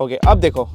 Okay, अब देखो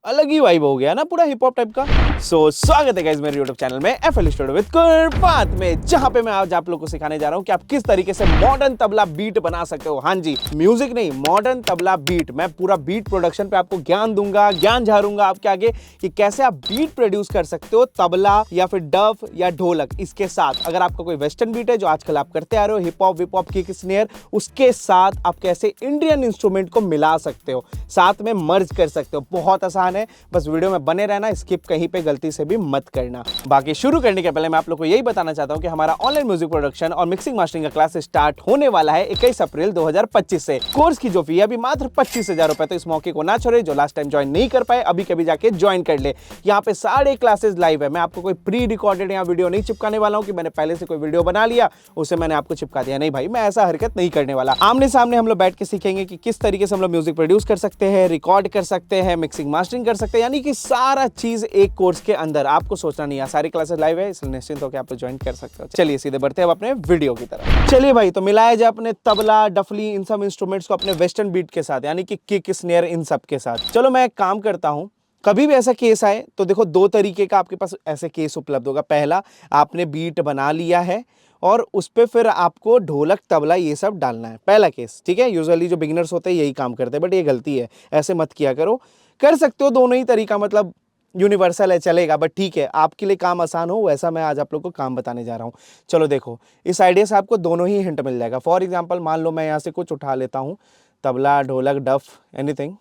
अलग ही वाइब हो गया ना, पूरा हिप हॉप टाइप का। स्वागत है गाइस मेरे YouTube चैनल में FL स्टूडियो विद कुरपात में, जहां पे मैं आज आप लोगों को सिखाने जा रहा हूं कि आप किस तरीके से मॉडर्न तबला बीट बना सकते हो। हाँ जी, म्यूजिक नहीं, मॉडर्न तबला बीट। मैं पूरा बीट प्रोडक्शन पे आपको ज्ञान दूंगा, ज्ञान झाड़ूंगा आपके आगे कि कैसे आप बीट प्रोड्यूस कर सकते हो तबला या फिर डफ या ढोलक इसके साथ। अगर आपका कोई वेस्टर्न बीट है जो आजकल आप करते आ रहे हो, hip hop whip hop kick snare, उसके साथ आप कैसे इंडियन इंस्ट्रूमेंट को मिला सकते हो, साथ में मर्ज कर सकते हो। बहुत आसान है, बस वीडियो में बने रहना, स्किप कहीं पे गलती से भी मत करना। बाकी शुरू करने के पहले मैं आप लोग को यही बताना चाहता हूं कि हमारा ऑनलाइन म्यूजिक प्रोडक्शन और मिक्सिंग मास्टरिंग का क्लास स्टार्ट होने वाला है 21 अप्रैल 2025 से। कोर्स की जो फी है अभी मात्र 25,000 रुपए, तो इस मौके को ना छोड़े। जो लास्ट टाइम ज्वाइन नहीं कर पाए अभी कभी जाके ज्वाइन कर ले। यहाँ पे सारे क्लासेस लाइव है। मैं आपको कोई प्री रिकॉर्डेड यहाँ वीडियो नहीं चिपकाने वाला हूँ कि मैंने पहले से कोई वीडियो बना लिया उसे मैंने आपको चिपका दिया। नहीं भाई, मैं ऐसा हरकत नहीं करने वाला। आमने सामने हम लोग बैठ के सीखेंगे कि किस तरीके से हम लोग म्यूजिक प्रोड्यूस कर सकते हैं, रिकॉर्ड कर सकते हैं, मिक्सिंग मास्टरिंग कर सकते हैं, यानी कि सारा चीज एक कोर्स के अंदर। आपको सोचना नहीं है, सारी क्लासेस लाइव है, इसलिए निश्चिंत होकर आप ज्वाइन कर सकते हो। चलिए सीधे बढ़ते हैं अब अपने वीडियो की तरफ। चलिए भाई, तो मिलाया जाए अपने तबला डफली इन सब इंस्ट्रूमेंट्स को अपने वेस्टर्न बीट के साथ, यानी कि किक स्नेयर इन सब के साथ। चलो मैं एक काम करता हूं, कभी भी ऐसा केस आए तो देखो दो तरीके का आपके पास ऐसे केस उपलब्ध होगा। पहला, आपने बीट बना लिया है और उस पे फिर आपको ढोलक तबला ये सब डालना है, पहला केस। ठीक है, यूजुअली जो बिगिनर्स होते हैं यही काम करते हैं, बट ये गलती है, ऐसे मत किया करो। कर सकते हो दोनों ही तरीका, मतलब यूनिवर्सल है, चलेगा, बट ठीक है आपके लिए काम आसान हो वैसा मैं आज आप लोग को काम बताने जा रहा हूँ। चलो देखो, इस आइडिया से आपको दोनों ही हिंट मिल जाएगा। फॉर एग्जाम्पल मान लो मैं यहाँ से कुछ उठा लेता हूँ, तबला ढोलक डफ एनीथिंग।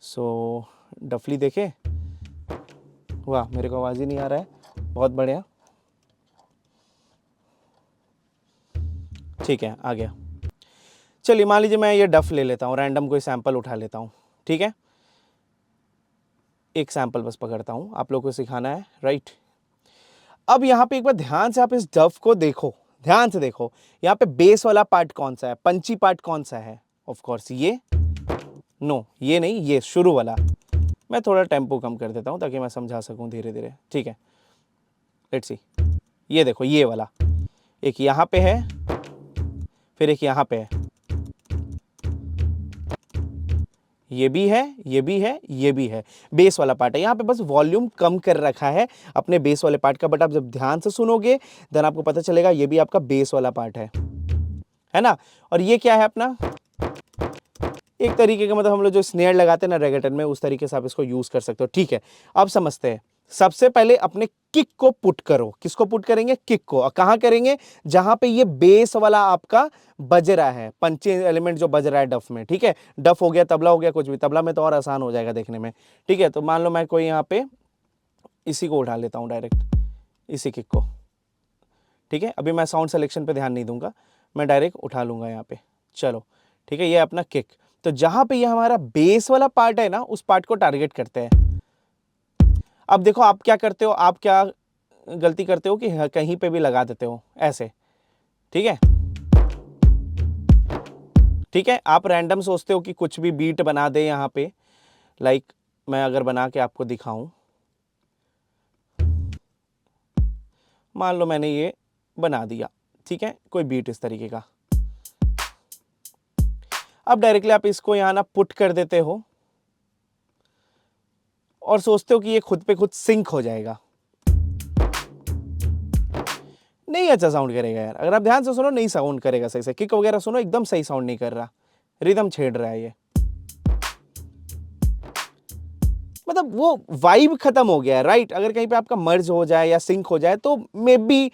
सो डफली देखे, वाह मेरे को आवाज़ ही नहीं आ रहा है, बहुत बढ़िया। ठीक है, आ गया। चलिए मान लीजिए मैं ये डफ ले लेता हूँ, रैंडम कोई सैंपल उठा लेता हूँ। ठीक है, एक सैंपल बस पकड़ता हूँ, आप लोग को सिखाना है, राइट। अब यहाँ पे एक बार ध्यान से आप इस डफ को देखो, ध्यान से देखो, यहाँ पे बेस वाला पार्ट कौन सा है, पंची पार्ट कौन सा है? ऑफ कोर्स ये, नो ये नहीं, ये शुरू वाला। मैं थोड़ा टेम्पो कम कर देता हूँ ताकि मैं समझा सकूँ धीरे धीरे। ठीक है, लेट्स सी, ये देखो ये वाला, एक यहाँ पे है, फिर एक यहाँ पे है, ये भी है, ये भी है, ये भी है। बेस वाला पार्ट है, यहाँ पे बस वॉल्यूम कम कर रखा है अपने बेस वाले पार्ट का, बट आप जब ध्यान से सुनोगे देन आपको पता चलेगा ये भी आपका बेस वाला पार्ट है ना। और ये क्या है अपना, एक तरीके का, मतलब हम लोग जो स्नेयर लगाते हैं ना रेगेटन में, उस तरीके से आप इसको यूज कर सकते हो। ठीक है, अब समझते हैं। सबसे पहले अपने किक को पुट करो। किसको पुट करेंगे? किक को। और कहां करेंगे? जहां पे ये बेस वाला आपका बज रहा है, पंची एलिमेंट जो बज रहा है डफ में। ठीक है, डफ हो गया, तबला हो गया, कुछ भी, तबला में तो और आसान हो जाएगा देखने में। ठीक है, तो मान लो मैं कोई यहाँ पे इसी को उठा लेता हूँ डायरेक्ट, इसी किक को। ठीक है, अभी मैं साउंड सिलेक्शन पे ध्यान नहीं दूंगा, मैं डायरेक्ट उठा लूंगा यहाँ पे। चलो ठीक है, ये अपना किक। तो जहां पे ये हमारा बेस वाला पार्ट है ना, उस पार्ट को टारगेट करते हैं। अब देखो आप क्या करते हो, आप क्या गलती करते हो कि कहीं पे भी लगा देते हो ऐसे। ठीक है, ठीक है, आप रैंडम सोचते हो कि कुछ भी बीट बना दे यहाँ पे। लाइक मैं अगर बना के आपको दिखाऊं, मान लो मैंने ये बना दिया, ठीक है, कोई बीट इस तरीके का। अब डायरेक्टली आप इसको यहाँ ना पुट कर देते हो और सोचते हो कि ये खुद पे खुद सिंक हो जाएगा। नहीं अच्छा साउंड करेगा यार, अगर आप ध्यान से सुनो नहीं साउंड करेगा सही से। किक वगैरह सुनो, एकदम सही साउंड नहीं कर रहा, रिदम छेड़ रहा है ये, मतलब वो वाइब खत्म हो गया है, राइट। अगर कहीं पे आपका मर्ज हो जाए या सिंक हो जाए तो मे बी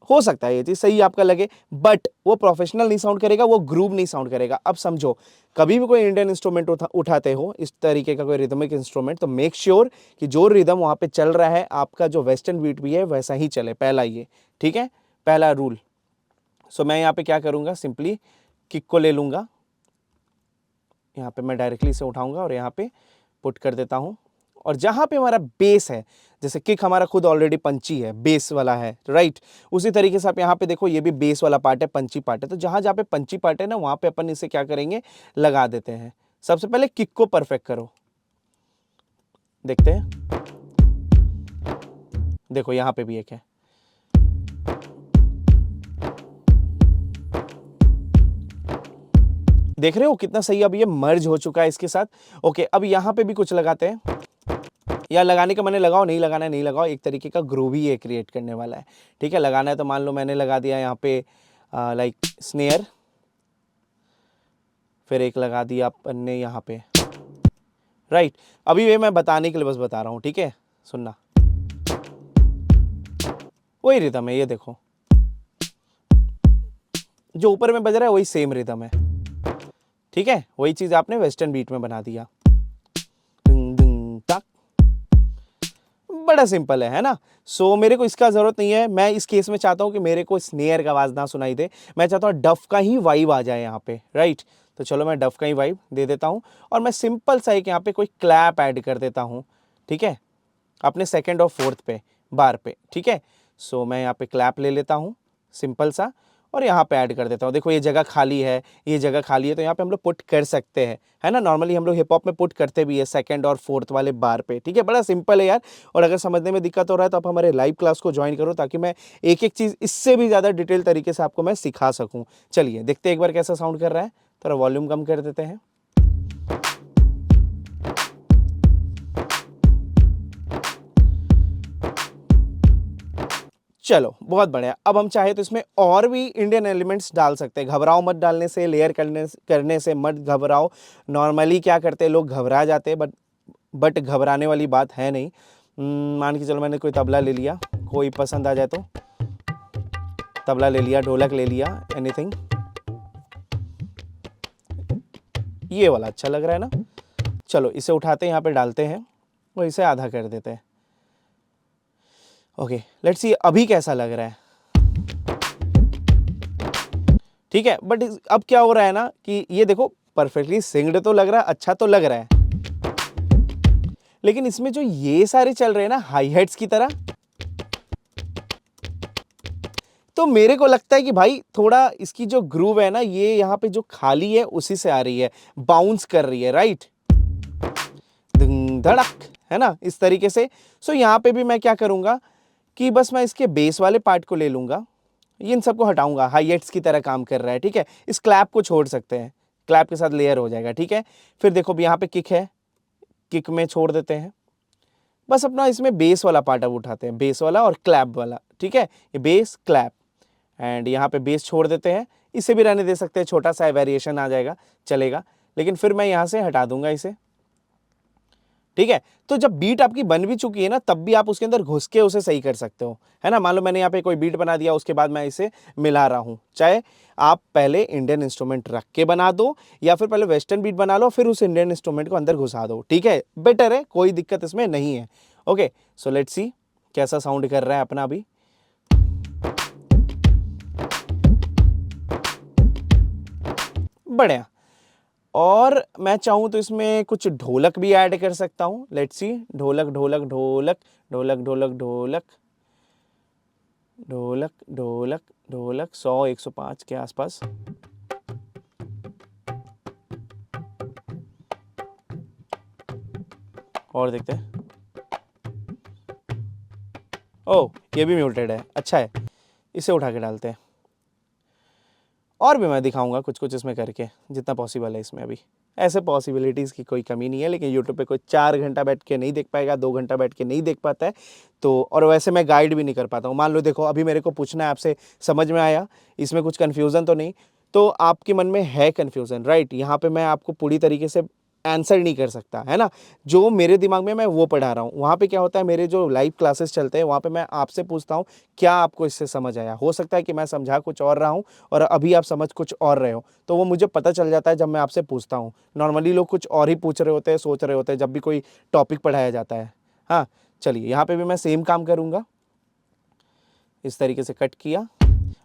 हो सकता है ये चीज सही आपका लगे, बट वो प्रोफेशनल नहीं साउंड करेगा, वो ग्रूव नहीं साउंड करेगा। अब समझो, कभी भी कोई इंडियन इंस्ट्रूमेंट उठाते हो इस तरीके का कोई रिदमिक इंस्ट्रूमेंट, तो मेक श्योर कि जो रिदम वहां पे चल रहा है आपका जो वेस्टर्न बीट भी है वैसा ही चले, पहला ये। ठीक है, पहला रूल। सो मैं यहाँ पे क्या करूंगा, सिंपली किक को ले लूंगा, यहाँ पे मैं डायरेक्टली से उठाऊंगा और यहाँ पे पुट कर देता हूँ। और जहां पे हमारा बेस है, जैसे किक हमारा खुद ऑलरेडी पंची है, बेस वाला है, राइट। उसी तरीके से आप यहाँ पे देखो, ये भी बेस वाला पार्ट है, पंची पार्ट है। तो जहां जहां पे पंची पार्ट है ना, वहां पे अपन इसे क्या करेंगे, लगा देते हैं। सबसे पहले किक को परफेक्ट करो, देखते हैं। देखो यहाँ पे भी एक है, देख रहे हो कितना सही अब ये मर्ज हो चुका है इसके साथ। ओके, अब यहाँ पे भी कुछ लगाते हैं, या लगाने का मैंने लगाओ, नहीं लगाना है नहीं लगाओ, एक तरीके का ग्रूव ही ये क्रिएट करने वाला है। ठीक है, लगाना है तो मान लो मैंने लगा दिया यहाँ पे लाइक स्नेयर, फिर एक लगा दिया अपन ने यहाँ पे, राइट। अभी ये मैं बताने के लिए बस बता रहा हूँ, ठीक है, सुनना, वही रिदम है, ये देखो जो ऊपर में बज रहा है वही सेम रिदम है। ठीक है, वही चीज आपने वेस्टर्न बीट में बना दिया, डिंग डिंग टक, बड़ा सिंपल है ना। सो मेरे को इसका जरूरत नहीं है, मैं इस केस में चाहता हूं कि मेरे को स्नेयर का आवाज ना सुनाई दे, मैं चाहता हूं डफ का ही वाइब आ जाए यहाँ पे, राइट। तो चलो मैं डफ का ही वाइब दे देता हूं, और मैं सिंपल सा एक यहाँ पे कोई क्लैप ऐड कर देता हूं, ठीक है, अपने सेकंड और फोर्थ पे बार पे। ठीक है, सो मैं यहाँ पे क्लैप ले लेता हूँ सिंपल सा, और यहाँ पे ऐड कर देता हूँ। देखो ये जगह खाली है, ये जगह खाली है, तो यहाँ पे हम लोग पुट कर सकते हैं, है ना। नॉर्मली हम लोग हिप हॉप में पुट करते भी है सेकंड और फोर्थ वाले बार पे। ठीक है, बड़ा सिंपल है यार। और अगर समझने में दिक्कत हो रहा है तो आप हमारे लाइव क्लास को ज्वाइन करो, ताकि मैं एक एक चीज़ इससे भी ज़्यादा डिटेल तरीके से आपको मैं सिखा सकूँ। चलिए देखते हैं एक बार कैसा साउंड कर रहा है। थोड़ा वॉल्यूम कम कर देते हैं। चलो बहुत बढ़िया। अब हम चाहे तो इसमें और भी इंडियन एलिमेंट्स डाल सकते हैं। घबराओ मत डालने से, लेयर करने से मत घबराओ। नॉर्मली क्या करते हैं लोग, घबरा जाते हैं, बट घबराने वाली बात है नहीं। मान के चलो मैंने कोई तबला ले लिया, कोई पसंद आ जाए तो तबला ले लिया, ढोलक ले लिया, एनीथिंग। ये वाला अच्छा लग रहा है ना। चलो इसे उठाते हैं, यहाँ पे डालते हैं, और इसे आधा कर देते हैं। ओके, लेट्स सी अभी कैसा लग रहा है। ठीक है, बट अब क्या हो रहा है ना कि ये देखो परफेक्टली सिंग्ड तो लग रहा है, अच्छा तो लग रहा है, लेकिन इसमें जो ये सारे चल रहे हैं ना हाई हेट्स की तरह, तो मेरे को लगता है कि भाई थोड़ा इसकी जो ग्रूव है ना, ये यहाँ पे जो खाली है उसी से आ रही है, बाउंस कर रही है, राइट, धड़क, है ना, इस तरीके से। सो यहाँ पे भी मैं क्या करूंगा कि बस मैं इसके बेस वाले पार्ट को ले लूंगा, इन सबको हटाऊंगा, हाईएट्स की तरह काम कर रहा है। ठीक है, इस क्लैप को छोड़ सकते हैं, क्लैप के साथ लेयर हो जाएगा। ठीक है, फिर देखो यहाँ पे किक है, किक में छोड़ देते हैं, बस अपना इसमें बेस वाला पार्ट अब उठाते हैं, बेस वाला और क्लैप वाला। ठीक है, ये बेस क्लैप, एंड यहाँ पे बेस छोड़ देते हैं, इसे भी रहने दे सकते हैं, छोटा सा वेरिएशन आ जाएगा, चलेगा, लेकिन फिर मैं यहाँ से हटा दूंगा इसे। ठीक है, तो जब बीट आपकी बन भी चुकी है ना, तब भी आप उसके अंदर घुस के उसे सही कर सकते हो, है ना। मान लो मैंने यहाँ पे कोई बीट बना दिया, उसके बाद मैं इसे मिला रहा हूँ, चाहे आप पहले इंडियन इंस्ट्रूमेंट रख के बना दो, या फिर पहले वेस्टर्न बीट बना लो, फिर उस इंडियन इंस्ट्रूमेंट को अंदर घुसा दो। ठीक है, बेटर है, कोई दिक्कत इसमें नहीं है। ओके, सो लेट्स सी कैसा साउंड कर रहा है अपना अभी। बढ़िया। और मैं चाहूँ तो इसमें कुछ ढोलक भी ऐड कर सकता हूँ। लेट्स सी, ढोलक ढोलक ढोलक ढोलक ढोलक ढोलक ढोलक ढोलक ढोलक 100-105 के आसपास। और देखते हैं। ओह, ये भी म्यूटेड है, अच्छा है, इसे उठा के डालते हैं। और भी मैं दिखाऊंगा कुछ कुछ इसमें करके, जितना पॉसिबल है इसमें। अभी ऐसे पॉसिबिलिटीज़ की कोई कमी नहीं है, लेकिन यूट्यूब पे कोई 4 घंटा बैठ के नहीं देख पाएगा, 2 घंटा बैठ के नहीं देख पाता है। तो और वैसे मैं गाइड भी नहीं कर पाता हूँ। मान लो देखो अभी मेरे को पूछना है आपसे, समझ में आया, इसमें कुछ कन्फ्यूज़न तो नहीं, तो आपके मन में है कन्फ्यूज़न, राइट, यहाँ पे मैं आपको पूरी तरीके से आंसर नहीं कर सकता, है ना। जो मेरे दिमाग में मैं वो पढ़ा रहा हूँ, वहाँ पे क्या होता है, मेरे जो लाइव क्लासेस चलते हैं वहाँ पे मैं आपसे पूछता हूँ क्या आपको इससे समझ आया। हो सकता है कि मैं समझा कुछ और रहा हूँ और अभी आप समझ कुछ और रहे हो, तो वो मुझे पता चल जाता है जब मैं आपसे पूछता हूँ। नॉर्मली लोग कुछ और ही पूछ रहे होते हैं, सोच रहे होते हैं जब भी कोई टॉपिक पढ़ाया जाता है। हाँ, चलिए यहाँ पे भी मैं सेम काम करूँगा, इस तरीके से कट किया,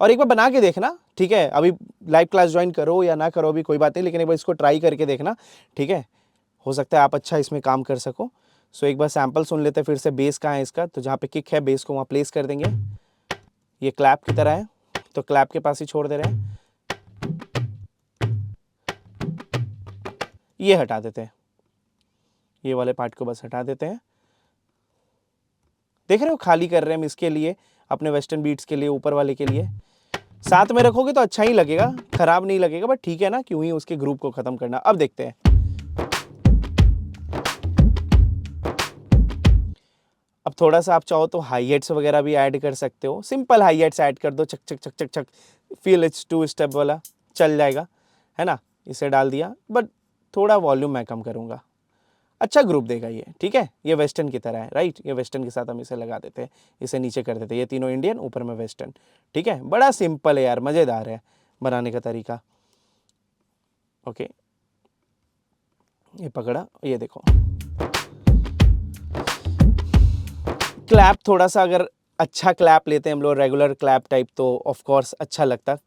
और एक बार बना के देखना। ठीक है, अभी लाइव क्लास ज्वाइन करो या ना करो अभी कोई बात नहीं, लेकिन एक बार इसको ट्राई करके देखना। ठीक है, हो सकता है आप अच्छा इसमें काम कर सको। सो एक बार सैंपल सुन लेते हैं फिर से। बेस कहाँ है इसका, तो जहाँ पे किक है बेस को वहाँ प्लेस कर देंगे। ये क्लैप की तरह है, तो क्लैप के पास ही छोड़ दे रहे हैं, ये हटा देते हैं, ये वाले पार्ट को बस हटा देते हैं। देख रहे हो, खाली कर रहे हैं हम इसके लिए, अपने वेस्टर्न बीट्स के लिए, ऊपर वाले के लिए। साथ में रखोगे तो अच्छा ही लगेगा, खराब नहीं लगेगा, बट ठीक है ना, क्यों ही उसके ग्रुप को खत्म करना। अब देखते हैं। अब थोड़ा सा आप चाहो तो हाई हेट्स वगैरह भी ऐड कर सकते हो, सिंपल हाई हेट्स ऐड कर दो, चक चक चक चक चक, फील इट्स 2 स्टेप वाला चल जाएगा, है ना। इसे डाल दिया, बट थोड़ा वॉल्यूम मैं कम करूँगा, अच्छा ग्रुप देगा ये, ठीक है। ये वेस्टर्न की तरह है, राइट, ये वेस्टर्न के साथ हम इसे लगा देते हैं, इसे नीचे कर देते हैं, ये तीनों इंडियन, ऊपर में वेस्टर्न, ठीक है। बड़ा सिंपल है यार, मज़ेदार है बनाने का तरीका। ओके, ये पकड़ा, ये देखो क्लैप, थोड़ा सा अगर अच्छा क्लैप लेते हैं हम लोग, रेगुलर क्लैप टाइप, तो ऑफ कोर्स अच्छा लगता,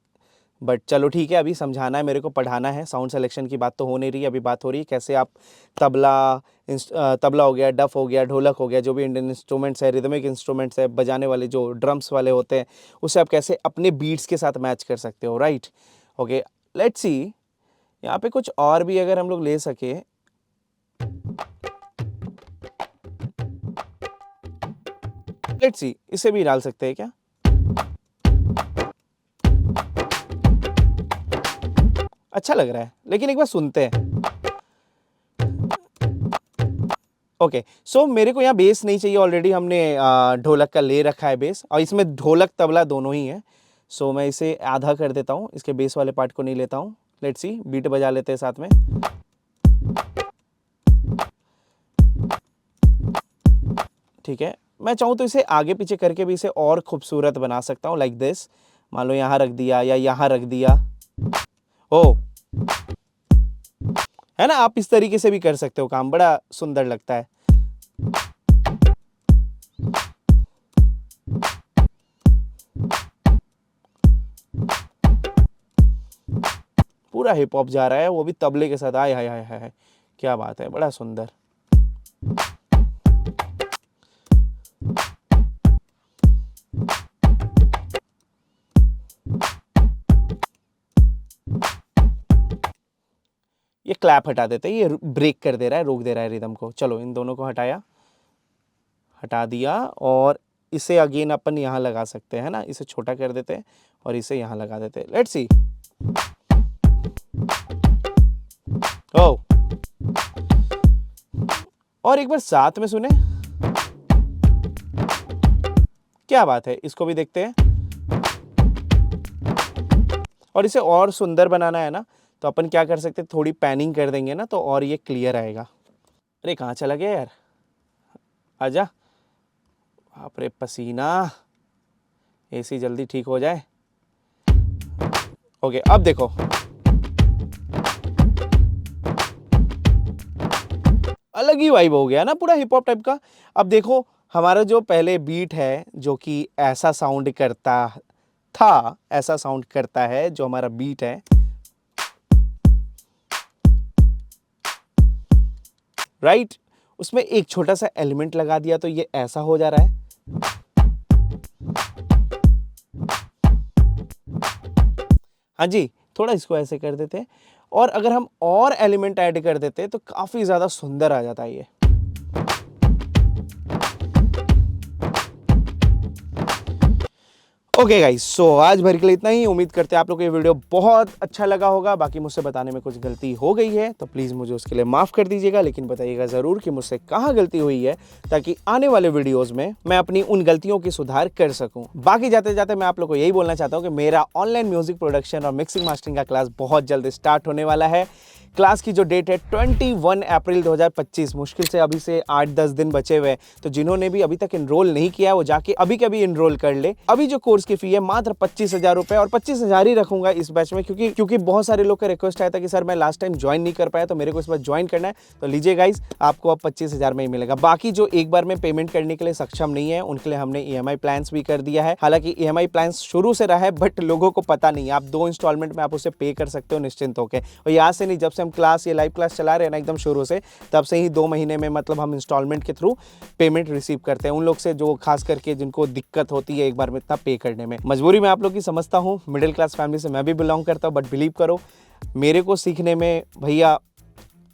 बट चलो ठीक है, अभी समझाना है मेरे को, पढ़ाना है। साउंड सिलेक्शन की बात तो हो नहीं रही, अभी बात हो रही है कैसे आप तबला हो गया, डफ हो गया, ढोलक हो गया, जो भी इंडियन इंस्ट्रूमेंट्स है, रिदमिक इंस्ट्रूमेंट्स है, बजाने वाले जो ड्रम्स वाले होते हैं, उसे आप कैसे अपने बीट्स के साथ मैच कर सकते हो, राइट। ओके, लेट्स सी, यहाँ पे कुछ और भी अगर हम लोग ले सके, लेट्स सी, इसे भी डाल सकते हैं क्या? अच्छा लग रहा है, लेकिन एक बार सुनते हैं। ओके, सो मेरे को यहाँ बेस नहीं चाहिए, ऑलरेडी हमने ढोलक का ले रखा है बेस, और इसमें ढोलक तबला दोनों ही है। सो मैं इसे आधा कर देता हूँ, इसके बेस वाले पार्ट को नहीं लेता हूँ। लेट्स सी, बीट बजा लेते हैं साथ में। ठीक है, मैं चाहूँ तो इसे आगे पीछे करके भी इसे और खूबसूरत बना सकता हूँ, लाइक दिस। मान लो यहाँ रख दिया या यहाँ रख दिया, ओ, है ना। आप इस तरीके से भी कर सकते हो काम, बड़ा सुंदर लगता है। पूरा हिप हॉप जा रहा है, वो भी तबले के साथ। आय हाय हाय हाय, क्या बात है, बड़ा सुंदर। ये क्लैप हटा देते हैं, ये ब्रेक कर दे रहा है, रोक दे रहा है रिदम को। चलो इन दोनों को हटाया, हटा दिया, और इसे अगेन अपन यहाँ लगा सकते हैं ना, इसे छोटा कर देते हैं और इसे यहाँ लगा देते हैं। लेट्स सी, ओ, और एक बार साथ में सुने, क्या बात है, इसको भी देखते हैं। और इसे और सुंदर बनाना है ना, तो अपन क्या कर सकते हैं, थोड़ी पैनिंग कर देंगे ना, तो और ये क्लियर आएगा। अरे कहाँ चला गया यार, आजा। बाप रे पसीना, एसी जल्दी ठीक हो जाए। ओके, अब देखो, अलग ही वाइब हो गया ना, पूरा हिप हॉप टाइप का। अब देखो, हमारा जो पहले बीट है जो कि ऐसा साउंड करता था, ऐसा साउंड करता है जो हमारा बीट है, राइट। उसमें एक छोटा सा एलिमेंट लगा दिया तो ये ऐसा हो जा रहा है। हाँ जी, थोड़ा इसको ऐसे कर देते, और अगर हम और एलिमेंट ऐड कर देते तो काफी ज्यादा सुंदर आ जाता है ये। ओके गाइस, सो आज भर के लिए इतना ही। उम्मीद करते हैं आप लोग को ये वीडियो बहुत अच्छा लगा होगा। बाकी मुझसे बताने में कुछ गलती हो गई है तो प्लीज़ मुझे उसके लिए माफ़ कर दीजिएगा, लेकिन बताइएगा ज़रूर कि मुझसे कहाँ गलती हुई है, ताकि आने वाले वीडियोज़ में मैं अपनी उन गलतियों की सुधार कर सकूँ। बाकी जाते जाते मैं आप लोग को यही बोलना चाहता हूँ कि मेरा ऑनलाइन म्यूजिक प्रोडक्शन और मिक्सिंग मास्टरिंग का क्लास बहुत जल्द स्टार्ट होने वाला है। क्लास की जो डेट है 21 अप्रैल 2025, मुश्किल से अभी से 8-10 दिन बचे हुए। तो जिन्होंने भी अभी तक इनरोल नहीं किया वो जाके अभी के अभी इनरोल कर ले। अभी जो कोर्स की फी है मात्र 25,000 रुपए, और 25,000 ही रखूंगा इस बैच में, क्योंकि बहुत सारे लोग का रिक्वेस्ट आया था कि सर मैं लास्ट टाइम ज्वाइन नहीं कर पाया, तो मेरे को इस बार ज्वाइन करना है। तो लीजिए गाइज, आपको अब 25,000 में ही मिलेगा। बाकी जो एक बार में पेमेंट करने के लिए सक्षम नहीं है उनके लिए हमने EMI प्लान्स भी कर दिया है। हालांकि EMI प्लान्स शुरू से रहा है, बट लोगों को पता नहीं। आप 2 इंस्टॉलमेंट में आप उसे पे कर सकते हो निश्चिंत होकर। और यहाँ से नहीं, जब से हम क्लास ये लाइव क्लास चला रहे हैं ना एकदम शुरू से, तब से ही 2 महीने में मतलब हम इंस्टॉलमेंट के थ्रू पेमेंट रिसीव करते हैं उन लोग से जो खास करके जिनको दिक्कत होती है एक बार में इतना पे करने में। मजबूरी में आप लोग की समझता हूँ, मिडिल क्लास फैमिली से मैं भी बिलोंग करता हूँ, बट बिलीव करो मेरे को सीखने में भैया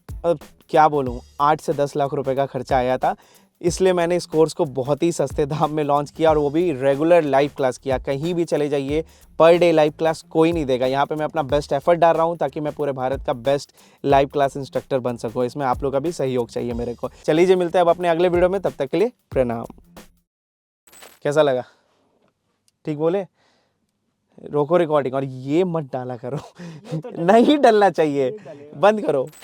अब क्या बोलूँ 8 से 10 लाख रुपए का खर्चा आया था। इसलिए मैंने इस कोर्स को बहुत ही सस्ते दाम में लॉन्च किया और वो भी रेगुलर लाइव क्लास किया। कहीं भी चले जाइए, पर डे लाइव क्लास कोई नहीं देगा। यहाँ पे मैं अपना बेस्ट एफर्ट डाल रहा हूँ ताकि मैं पूरे भारत का बेस्ट लाइव क्लास इंस्ट्रक्टर बन सकूँ। इसमें आप लोग का भी सहयोग चाहिए मेरे को। चलिए जी, मिलते हैं अब अपने अगले वीडियो में, तब तक के लिए प्रणाम। कैसा लगा? ठीक बोले? रोको रिकॉर्डिंग और ये मत डाला करो। नहीं डलना चाहिए, बंद करो।